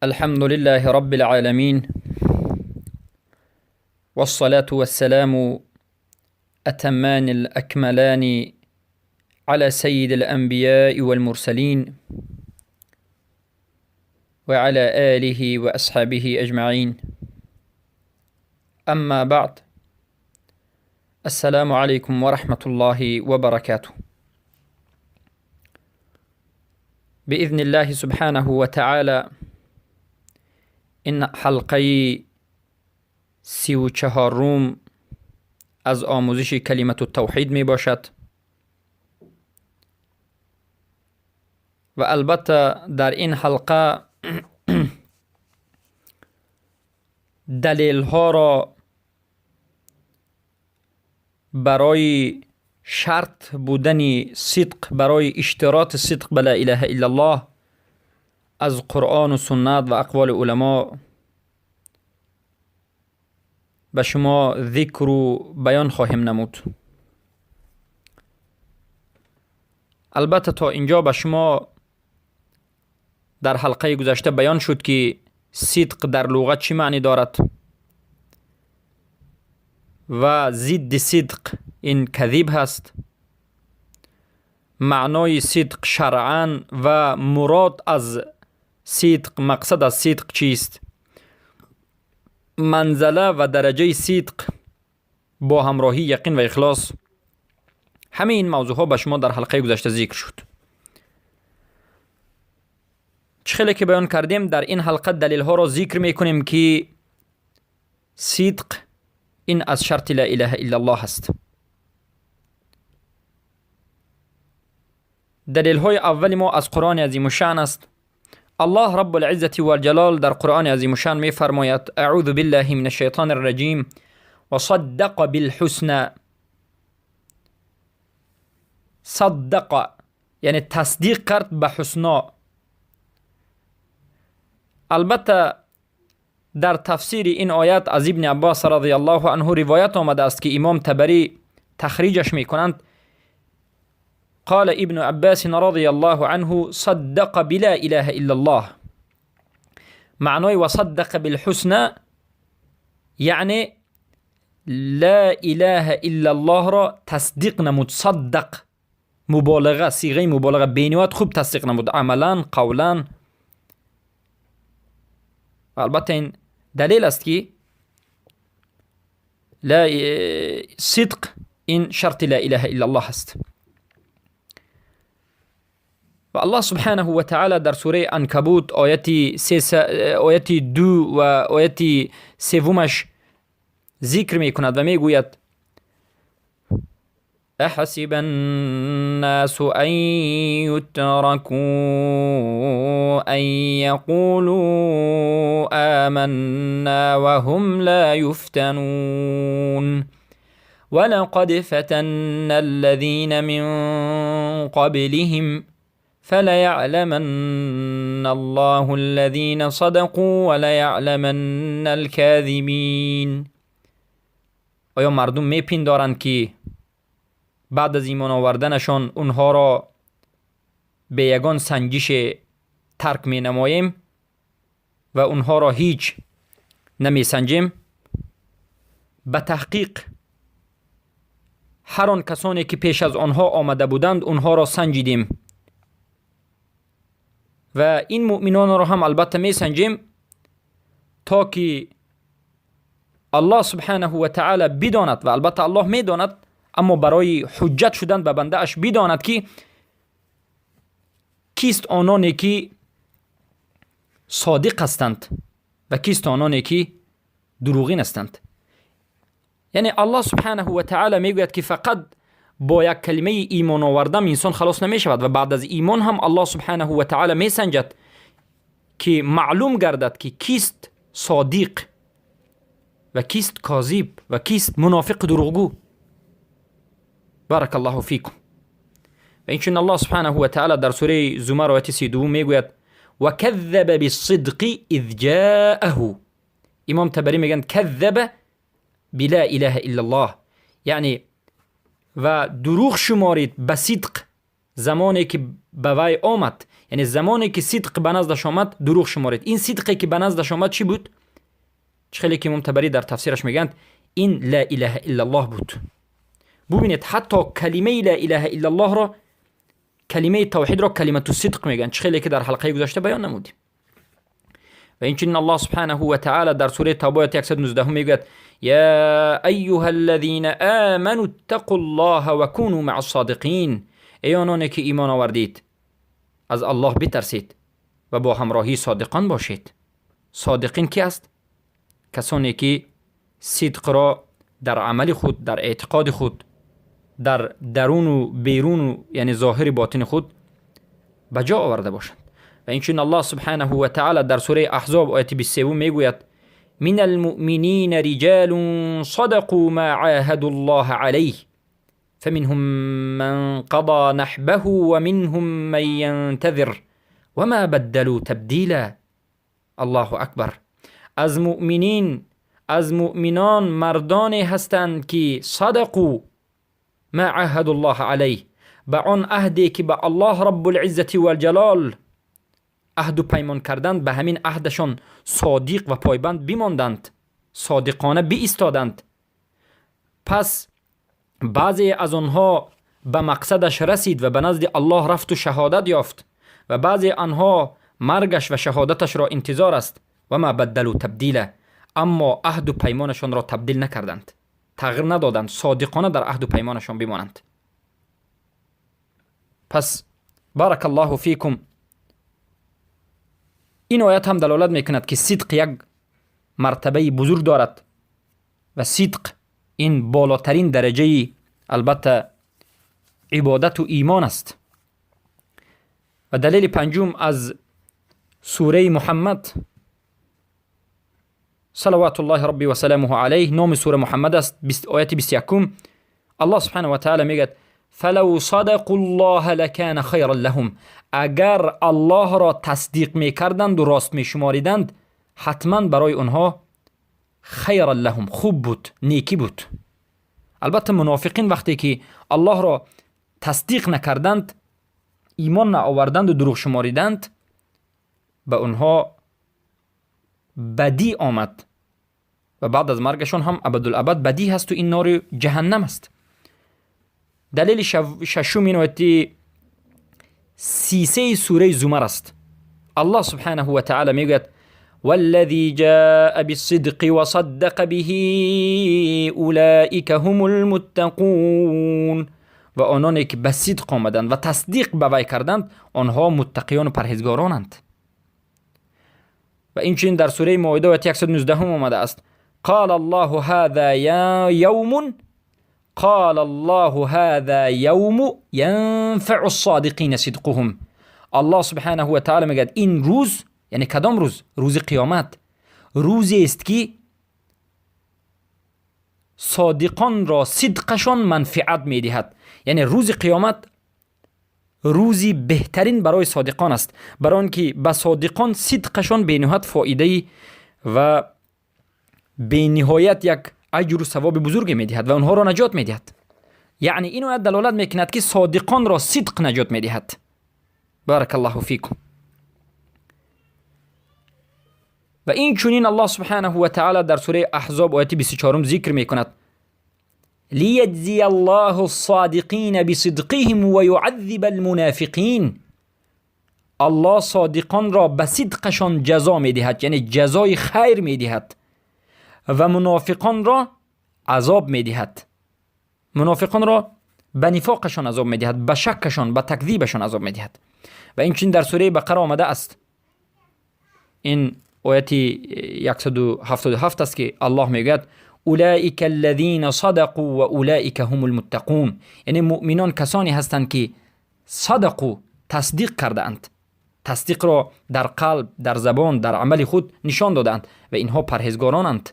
الحمد لله رب العالمين، والصلاة والسلام أتمان الأكملان على سيد الأنبياء والمرسلين وعلى آله وأصحابه أجمعين. أما بعد، السلام عليكم ورحمة الله وبركاته. بإذن الله سبحانه وتعالى این حلقه 34 از آموزش کلمت التوحید می باشد و البته در این حلقه دلیل ها را برای شرط بودن صدق، برای اشتراط صدق به لا اله الا الله از قرآن و سنت و اقوال علما به شما ذکر و بیان خواهیم نمود. البته تا اینجا به شما در حلقه گذشته بیان شد که صدق در لغت چی معنی دارد و ضد صدق این کذب هست. معنای صدق شرعاً و مراد از صدق، مقصد از صدق چیست، منزله و درجه صدق با همراهی یقین و اخلاص، همه این موضوع ها به شما در حلقه گذشته ذکر شد. چخیلی که بیان کردیم در این حلقه دلیل ها را ذکر میکنیم که صدق این از شرط لا اله الا الله هست. دلیل های اول ما از قرآن عظیم الشأن است. الله رب العزة والجلال در قرآن عظیم الشأن می فرماید: اعوذ بالله من الشیطان الرجیم و صدق بالحسنى. صدق یعنی تصدیق کرد به حسنا. البته در تفسیر این آیات از ابن عباس رضی الله عنه روایت آمده است که امام طبری تخریجش می کنند. قال ابن عباس رضي الله عنه: صدق بلا إله إلا الله. معناه وصدق بالحسنى يعني لا إله إلا الله را تصدیق نمود. صدق مبالغه، صيغه مبالغه، بینوات خوب تصدیق نمود، عملا قولا. البته این دلیل است که لا صدق این شرط لا إله إلا الله هست. و الله سبحانه و تعالی در سوره عنکبوت آیت 2 و آیت 3 ذکر می کند و می گوید: احسب الناس ان یترکوا ان یقولوا آمنا وهم لا یفتنون ولقد فتنا الذین من قبلهم فليعلمن الله الذين صدقوا وليعلمن الكاذبين. آیا مردم میپندارند که بعد از ایمان آوردنشان اونها را به یگان سنجش ترک می نماییم و اونها را هیچ نمی سنجیم؟ به تحقیق هر آن کسانی که پیش از آنها آمده بودند اونها را سنجیدیم و این مؤمنان را هم البته می سنجیم تا که الله سبحانه و تعالی بداند، و البته الله می داند، اما برای حجت شدن به بنده اش بداند که کیست آنانی که صادق هستند و کیست آنانی که دروغین هستند. یعنی الله سبحانه و تعالی می گوید که فقط با یک کلمه ایمان آوردن انسان خلاص نمی شود و بعد از ایمان هم الله سبحانه و تعالی می سنجد که معلوم گردد که کیست صادق و کیست کاذب و کیست منافق دروغگو. بارک الله فیکم. و اینچنین الله سبحانه و تعالی در سوره زمر آیت 32 می گوید: و کذب بالصدق اذ جاءه. امام طبری میگن کذب بلا اله الا الله، یعنی و دروغ شمارید به صدق زمانی که به وی آمد، یعنی زمانی که صدق به نزدش آمد دروغ شمارید. این صدقی که به نزدش آمد چی بود؟ خیلی که تبری در تفسیرش میگن این لا اله الا الله بود. ببینید حتی کلمه لا اله الا الله را، کلمه توحید را کلمه صدق میگن، خیلی که در حلقه گذشته بیان نمودیم. و اینچنین الله سبحانه و تعالی در سوره توبه آیه 119 میگه یا ایها الذین آمنوا اتقوا الله و كونوا مع الصادقین، ای آنانی که ایمان آوردید از الله بترسید و با همراهی صادقان باشید. صادقین کی است؟ کسانی که صدق را در عمل خود، در اعتقاد خود، در درون و بیرون، یعنی ظاهر باطن خود بجا آورده باشند. و اینچنین الله سبحانه و تعالی در سوره احزاب آیه 23 میگوید من المؤمنین رجال صدقوا ما عاهدوا الله علیه فمنهم من قضى نحبه ومنهم من ينتظر وما بدلوا تبدیلا. الله اکبر. از مؤمنان مردانی هستند که صدقوا ما عاهدوا الله علیه، به آن عهدی که به الله رب العزت و الجلال عهد و پیمان کردند به همین عهدشان صادق و پایبند بماندند، صادقانه بایستادند. پس بعضی از آنها به مقصدش رسید و به نزد الله رفت و شهادت یافت و بعضی آنها مرگش و شهادتش را انتظار است. و ما بدلوا تبدیلا، اما عهد و پیمانشان را تبدیل نکردند، تغییر ندادند، صادقانه در عهد و پیمانشان بمانند. پس بارک الله فیکم. این آیت هم دلالت میکند که صدق یک مرتبه بزرگ دارد و صدق این بالاترین درجه البته عبادت و ایمان است. و دلیل پنجم از سوره محمد صلوات الله ربی و سلامه علیه، نام سوره محمد است، آیت 21. الله سبحانه و تعالی میگه فلو صدقوا الله لکان خیرا لهم، اگر الله را تصدیق میکردند و راست میشماریدند حتما برای آنها خیرا لهم، خوب بود، نیکی بود. البته منافقین وقتی که الله را تصدیق نکردند، ایمان نآوردند و دروغ شماریدند، به آنها بدی آمد و بعد از مرگشان هم ابدالابد بدی هست و این نار جهنم است. دلیل ششم این آیت 33 سوره زمر است. الله سبحانه و تعالی میگوید والذی جاء بالصدق وصدق به اولئک هم المتقون، و آنانی که به صدق آمدند و تصدیق به وی کردند آنها متقیان و پرهیزگارانند. و اینچنین در سوره مائده آیه 119 هم آمده است قال الله هذا یوم ینفع الصادقین صدقهم. الله سبحانه و تعالی میگه این روز، یعنی کدام روز؟ روز قیامت، روزی است که صادقان را صدقشان منفعت میدهد. یعنی روز قیامت روزی بهترین برای صادقان است، برای آنکه به صادقان صدقشان به نهایت فایده و به نهایت یک اجر و ثواب بزرگ میدهد و آنها را نجات میدهد. یعنی این آیت دلالت میکند که صادقان را صدق نجات میدهد. بارک الله فیکم. و این چنین الله سبحانه و تعالی در سوره احزاب آیه 24 ذکر میکند لیجزی الله الصادقین بصدقهم و یعذب المنافقین. الله صادقان را به صدقشان جزا میدهد، یعنی جزای خیر میدهد، و منافقان را عذاب میدهد. منافقان را به نفاقشان عذاب میدهد، به شکشان، به تکذیبشان عذاب میدهد. و این چنین در سوره بقره آمده است. این آیت 177 است که الله میگوید اولئک الذین صدقوا و اولئک هم المتقون. یعنی مؤمنان کسانی هستند که صدقوا، تصدیق کرده اند، تصدیق را در قلب، در زبان، در عمل خود نشان دادند و اینها پرهیزگارانند.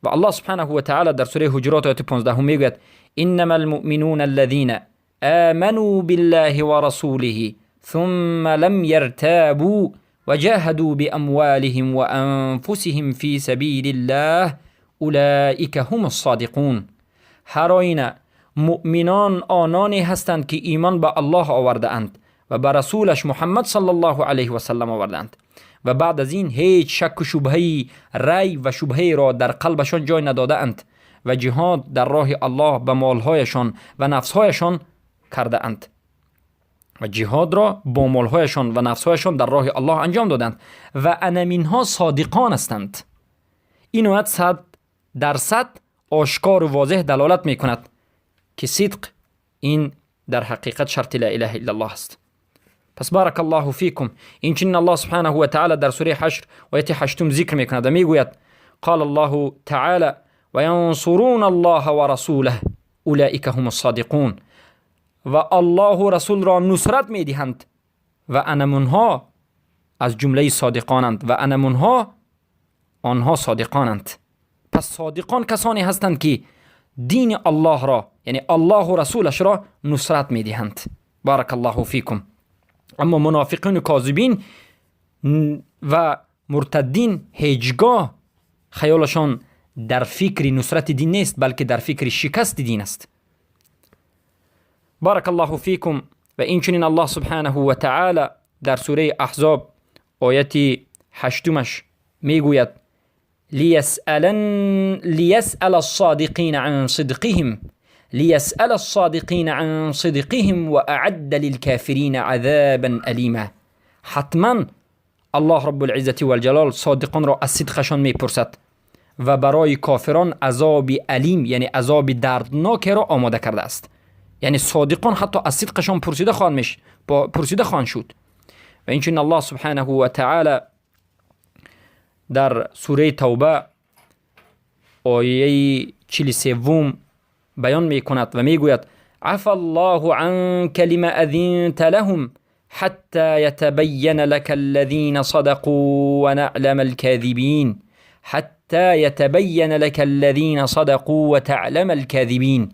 و الله سبحانه و تعالی در سوره حجرات آیه 15 میگوید انما المؤمنون الذين آمنوا بالله ورسوله ثم لم يرتابوا وجاهدوا بأموالهم وأنفسهم في سبيل الله أولئك هم الصادقون. هر آینه مؤمنان آنانی هستند که ایمان به الله آورده اند و به رسولش محمد صلی الله علیه و سلم آورده اند و بعد از این هیچ شک و شبهه ری و شبهه را در قلبشان جای نداده اند و جهاد در راه الله به مالهایشان و نفسهایشان کرده اند و جهاد را با مالهایشان و نفسهایشان در راه الله انجام دادند و انمینها صادقان هستند. این آیت 100% آشکار و واضح دلالت می کند که صدق این در حقیقت شرط لا اله الا الله است. پس بارک الله فیکم. این چنین الله سبحانه و تعالی در سوره حشر آیت 8 ذکر می کند و می گوید قال الله تعالی و ینصرون الله و رسوله اولئک هم الصادقون. و الله و رسول را نصرت می دهند و انمونها از جمله صادقانند و انمونها آنها صادقانند. پس صادقان کسانی هستند که دین الله را یعنی الله و رسولش را نصرت می دهند. بارک الله فیکم. اما منافقین و کاذبین و مرتدین هیچگاه خیالشان در فکر نصرت دین نیست بلکه در فکر شکست دین است. بارک الله فیکم. و این چنین الله سبحانه و تعالی در سوره احزاب آیت 8 می گوید لیسأل الصادقین عن صدقهم لیسأل الصادقین عن صدقهم و اعد للكافرین عذابا الیما. حتما الله رب العزة والجلال صادقان را از صدقشان میپرسد و برای کافران عذاب علیم یعنی عذاب دردناک را آماده کرده است. یعنی صادقان حتی از صدقشان پرسیده خواهند شد. و این چنین الله سبحانه و تعالی در سوره توبه آیه 43 بیان می کند و می گوید عفا الله عنك لما اذنت لهم حتى يتبين لك الذين صدقوا ونعلم الكاذبين حتى يتبين لك الذين صدقوا وتعلم الكاذبين.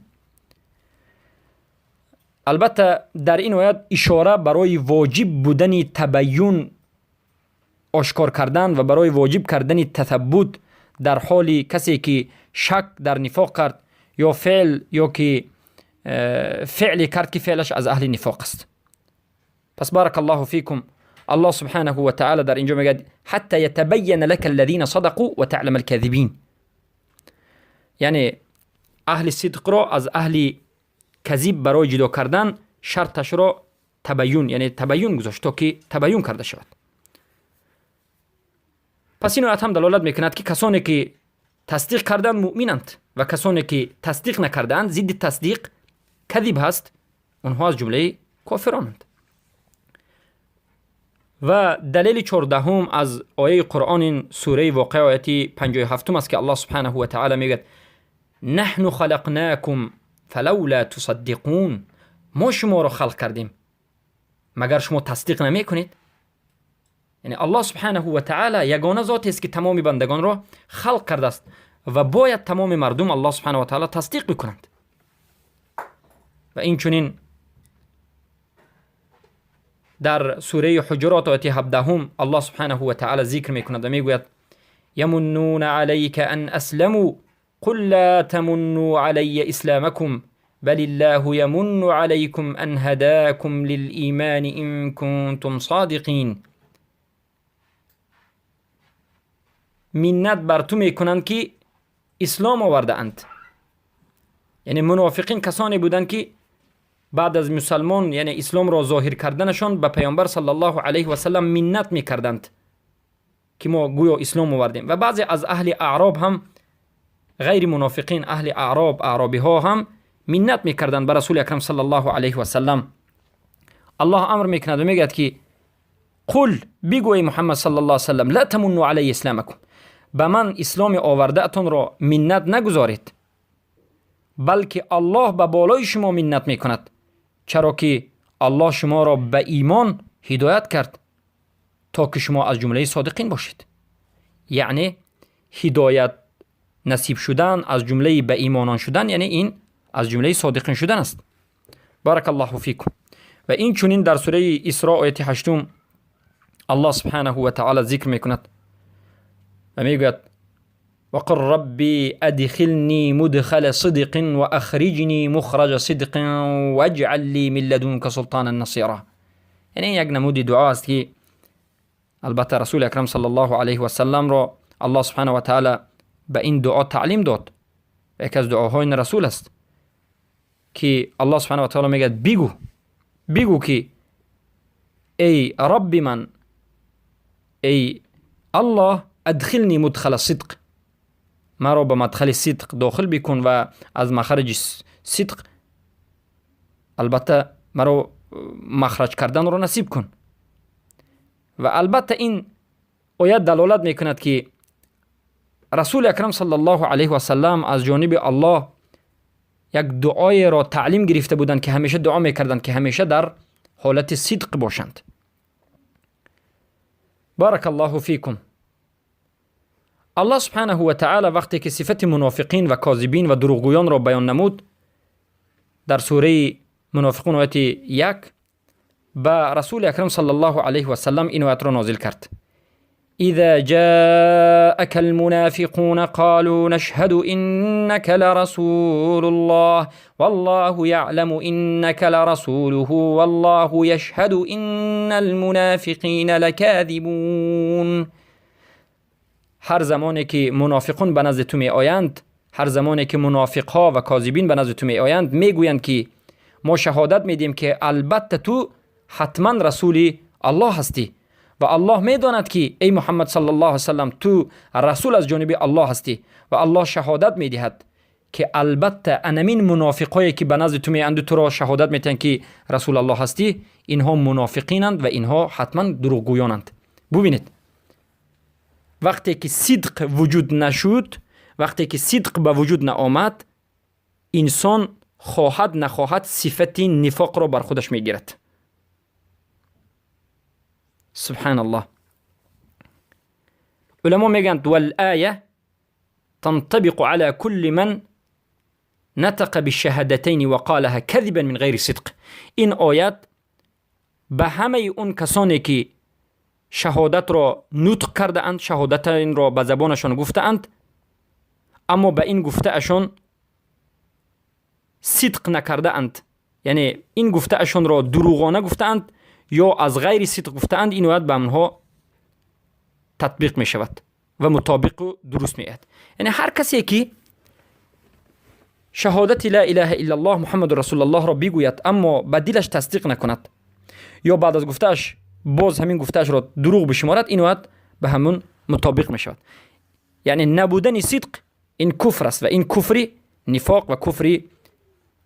البته در این آیت اشاره برای واجب بودن تبیین آشکار کردن و برای واجب کردن تثبت در حال کسی که شک در نفاق کرد یا که فعلی کرد که فعلش از اهل نفاق است. پس بارک الله فیکم. الله سبحانه و تعالی در اینجا میگه حتی یتبین لك الذین صدقوا و تعلم الكاذبین، یعنی اهل صدق را از اهل کذب برای جدا کردن شرطش را تبیین یعنی تبیین گذاشت تا که تبیین کرده شود. پس این آیت هم دلالت میکند که کسانی که تصدیق کردن مؤمنند و کسانی که تصدیق نکردند ضد تصدیق کذب هست، اونها از جمله کافرانند. و دلیل 14 از آیه قرآن سوره واقعه آیه 57 است که الله سبحانه و تعالی میگه نحن خلقناکم فلولا تصدقون. ما شما را خلق کردیم مگر شما تصدیق نمی کنید؟ یعنی الله سبحانه و تعالی یگانه ذاتی است که تمام بندگان را خلق کرده است و باید تمام مردم الله سبحانه و تعالی تصدیق بکنند. و این چنین در سوره حجرات آیه 17 الله سبحانه و تعالی ذکر میکند و میگوید یمنون علیک ان اسلموا قل لا تمنوا علی اسلامکم بل الله یمن علیکم ان هداکم للایمان ان کنتم صادقین. منت بر تو میکنند که اسلام آورده اند. یعنی منافقین کسانی بودند که بعد از مسلمان یعنی اسلام را ظاهر کردنشان به پیامبر صلی الله علیه و سلم منت میکردند که ما گویا اسلام آوردیم. و بعضی از اهل اعراب هم غیر منافقین اهل اعرابی ها هم منت میکردند به رسول اکرم صلی الله علیه و سلم. الله امر میکند و میگه که قل بگوی محمد صلی الله علیه و سلم لا تمنوا علی اسلامکم، به من اسلام آورده اتون را منت نگذارید بلکه الله به بالای شما منت میکند، چرا که الله شما را به ایمان هدایت کرد تا که شما از جمله صادقین باشید. یعنی هدایت نصیب شدن از جمله به ایمانان شدن یعنی این از جمله صادقین شدن است. بارک الله فیکم. و این چنین در سوره اسراء آیه 8 الله سبحانه و تعالی ذکر میکند و میگوید وقل ربي ادخلني مدخل صدق واخرجني مخرج صدق واجعل لي من لدنك سلطانا نصيرا. یعنی یک نمودی دعا است که البته رسول اکرم صلی الله علیه و سلم را الله سبحانه و تعالی به این دعا تعلیم داد. یکی از دعاهای این رسول است که الله سبحانه و تعالی میگه بگو که ای رب من، ای الله، ادخلنی مدخل صدق، مرا به مدخل صدق داخل بکن و از مخرج صدق البته مرا مخرج کردن رو نصیب کن. و البته این آیت دلالت میکند که رسول اکرم صلی الله علیه و سلم از جانب الله یک دعای را تعلیم گرفته بودند که همیشه دعا میکردند که همیشه در حالت صدق باشند. بارک الله فیکم. الله سبحانه و تعالی وقتی که صفت منافقین و کاذبین و دروغگویان را بیان نمود در سوره منافقون آیت 1 به رسول اکرم صلی الله علیه و سلم این آیت را نازل کرد. اذا جاءك المنافقون قالوا نشهد انك لرسول الله والله يعلم انك لرسوله والله يشهد ان المنافقین لكاذبون. هر زمانی که منافقون به نزد تو می آیند، هر زمانی که منافقها و کاذبین به نزد تو می آیند، میگویند که ما شهادت میدیم که البته تو حتما رسول الله هستی و الله میداند که ای محمد صلی الله علیه وسلم تو رسول از جانب الله هستی و الله شهادت میدهد که البته انمین منافقایی که به نزد تو میاند تو را شهادت میدن که رسول الله هستی، اینها منافقینند و اینها حتما دروغگویانند. ببینید وقتی که صدق وجود نشود، وقتی که صدق به وجود نآمد، انسان خواهد نخواهد صفت نفاق را بر خودش میگیرد. سبحان الله. علما میگند والآیه تنطبق على كل من نطق بالشهادتین و قالها کذبا من غیر صدق. این آیت به همه اون کسانی که شهادت را نطق کرده اند، شهادت این را به زبانشان گفته اند اما به این گفته اشان صدق نکرده اند، یعنی این گفته اشان را دروغانه گفته اند یا از غیر صدق گفته اند، این آیت به آنها تطبیق می شود و مطابق و درست می آید. یعنی هر کسی که شهادت لا اله الا الله محمد رسول الله را بگوید اما به دلش تصدیق نکند یا بعد از گفتهش باز همین گفتهش را دروغ بشمارد، این آیت به همون مطابق می شود. یعنی نبودن صدق این کفر است و این کفر نفاق و کفر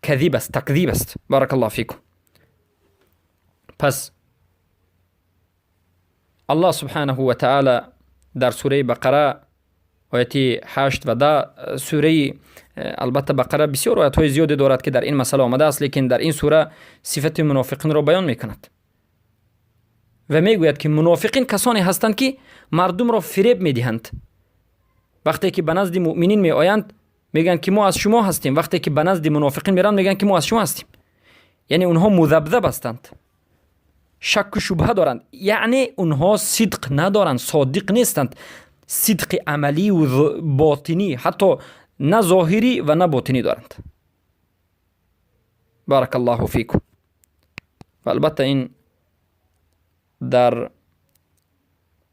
کذب است، تکذیب است. بارک الله فیکم. پس الله سبحانه و تعالی در سوره بقره آیت 8 و 10 سوره البته بقره بسیار آیات زیادی دارد که در این مسئله آمده است، لیکن در این سوره صفت منافقین را بیان میکند و میگوید که منافقین کسانی هستند که مردم را فریب میدهند. وقتی که به نزد مؤمنین می آیند میگن که ما از شما هستیم، وقتی که به نزد منافقین میرن میگن که ما از شما هستیم. یعنی اونها مذبذب هستند، شک و شبهه دارند، یعنی اونها صدق ندارند، صادق نیستند، صدق عملی و باطنی، حتی نه ظاهری و نه باطنی دارند. بارک الله فیکم. و البته این در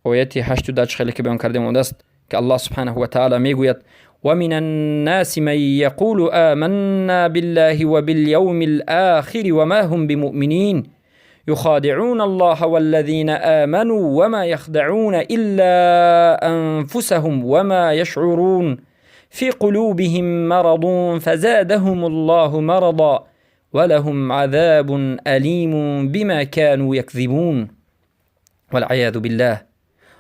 آیت 8 و 10 خیلی که بیان کردیم اون است که الله سبحانه و تعالی میگوید ومن الناس من يقول آمنا بالله وباليوم الآخر وما هم بمؤمنين يخادعون الله والذين آمنوا وما يخدعون إلا أنفسهم وما يشعرون في قلوبهم مرض فزادهم الله مرضا ولهم عذاب أليم بما كانوا يكذبون. والعیاذ بالله.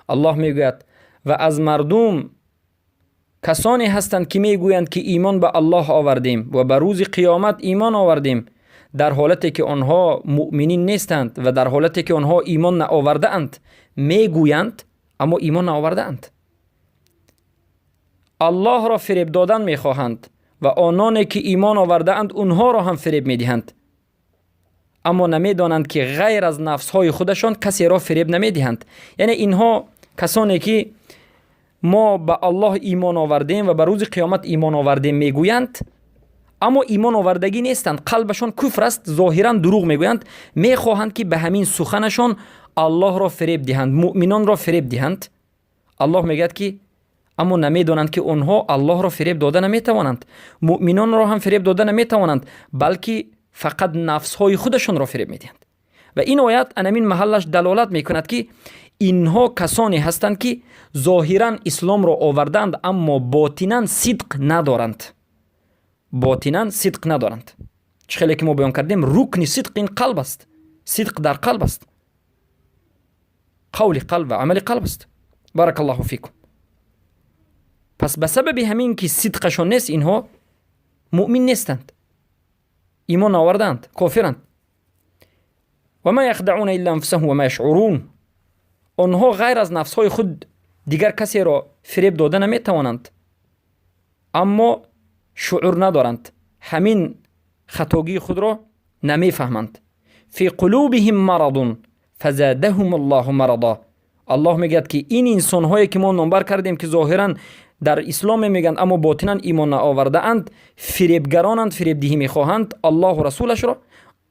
الله میگوید و از مردم کسانی هستند که میگویند که ایمان به الله آوردیم و به روز قیامت ایمان آوردیم، در حالتی که آنها مؤمنین نیستند و در حالتی که آنها ایمان نآورده اند. میگویند اما ایمان نآورده اند. الله را فریب دادن میخواهند و آنانی که ایمان آورده اند اونها را هم فریب میدهند، اما نمیدانند که غیر از نفسهای خودشان کسی را فریب نمیدهند. یعنی اینها کسانی که ما به الله ایمان آوردیم و به روز قیامت ایمان آوردیم میگویند، اما ایمان آوردگی نیستند، قلبشان کفر است، ظاهرا دروغ میگویند، میخواهند که به همین سخنشان الله را فریب دهند، مؤمنان را فریب دهند. الله میگوید که اما نمیدانند که اونها الله را فریب داده نمیتوانند، مؤمنان را هم فریب داده نمیتوانند، بلکه فقط نفسهای خودشان را فریب میدهند. و این آیت انمین محلش دلالت میکند که اینها کسانی هستند که ظاهرا اسلام را آوردند اما باطنا صدق ندارند. باطنا صدق ندارند. خیلی که ما بیان کردیم رکن صدق این قلب است. صدق در قلب است. قول قلب و عمل قلب است. بارک الله فیکم. پس به سبب همین که صدقشان نیست اینها مؤمن نیستند، ایمان آوردند، کافرند. و ما یخدعون الا انفسهم و ما یشعرون. آنها غیر از نفسهای خود دیگر کسی را فریب داده نمیتوانند، اما شعور ندارند، همین خطاگی خود را نمیفهمند. فی قلوبهم مرض فزادهم الله مرضا. الله میگه که این انسان هایی که ما نمبر کردیم که ظاهرا در اسلام میگن اما باطنا ایمان آورده اند، فریبگرانند، فریب دهی میخواهند الله و رسولش را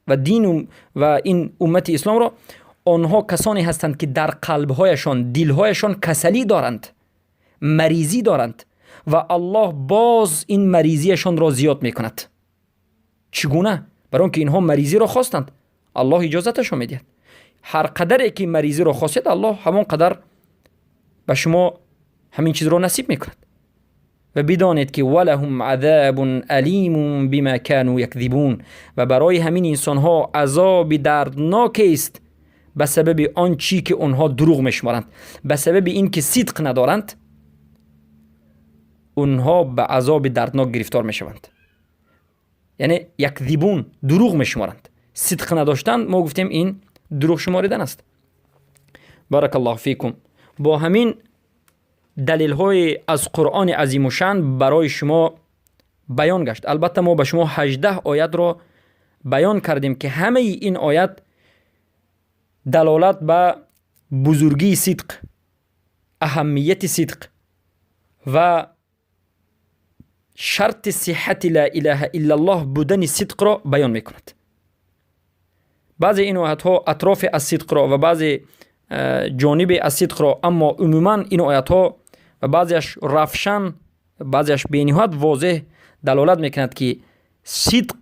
و دین و این امت اسلام را. آنها کسانی هستند که در قلبهایشان، دلهایشان کسلی دارند، مریضی دارند و الله باز این مریضیشان را زیاد میکند. چگونه؟ برای آنکه اینها مریضی را خواستند، الله اجازتشان میدهد. هر قدر که مریضی را خواستید الله همان قدر به شما همین چیز را نصیب میکند. و بدانید که ولهم عذاب علیم بما كانوا یکذبون. و برای همین انسان ها عذاب دردناک است به سبب آن چی که آنها دروغ میشمارند، به سبب این که صدق ندارند اونها به عذاب دردناک گرفتار میشوند. یعنی یکذبون، دروغ میشمارند. صدق نداشتن ما گفتیم این دروغ شماریدن است. بارک الله فیکم. با همین دلیل های از قرآن عظیم و شان برای شما بیان گشت. البته ما به شما 18 آیت را بیان کردیم که همه این آیت دلالت به بزرگی صدق، اهمیت صدق و شرط صحت لا اله الا الله بودن صدق را بیان میکند. بعضی این آیات ها اطراف از صدق را و بعضی جانب از صدق را، اما عموما این آیات ها و بعضیش رفشن، بعضیش بینهایت واضح دلالت میکند که صدق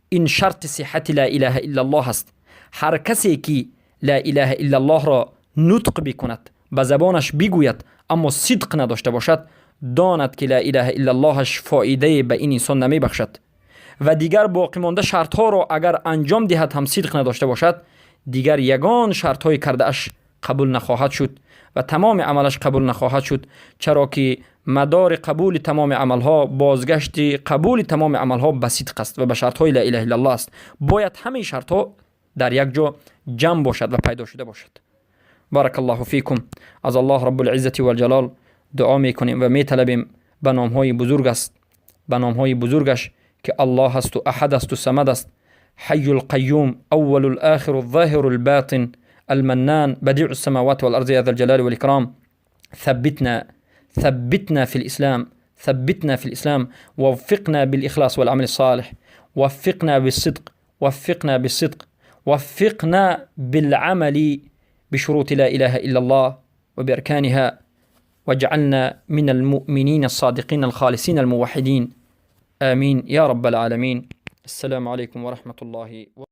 این شرط صحت لا اله الا الله است. هر کسی که لا اله الا الله را نطق بکند، به زبانش بگوید اما صدق نداشته باشد، داند که لا اله الا اللهش فایده به این انسان نمی بخشد. و دیگر باقی مانده شرط ها را اگر انجام دهد هم صدق نداشته باشد، دیگر یگان شرط های کرده اش قبول نخواهد شد و تمام عملش قبول نخواهد شد، چرا که مدار قبول تمام عملها، بازگشت قبول تمام عملها به صدق است و به شرط های لا اله الا الله است. باید همه شرط ها در یک جا جمع باشد و پیدا شده باشد. بارک الله فیکم. از الله رب العزة والجلال دعا میکنیم و میطلبیم به نام های بزرگ است، به نام های بزرگش که الله است و احد است و صمد است، حی القیوم، اول الاخر الظاهر الباطن، المنان، بديع السماوات والأرض يا ذا الجلال والإكرام. ثبتنا في الإسلام، ثبتنا في الإسلام، ووفقنا بالإخلاص والعمل الصالح، وفقنا بالصدق، وفقنا بالصدق، وفقنا بالعمل بشروط لا إله إلا الله وبأركانها، واجعلنا من المؤمنين الصادقين الخالصين الموحدين. آمين يا رب العالمين. السلام عليكم ورحمة الله وبركاته.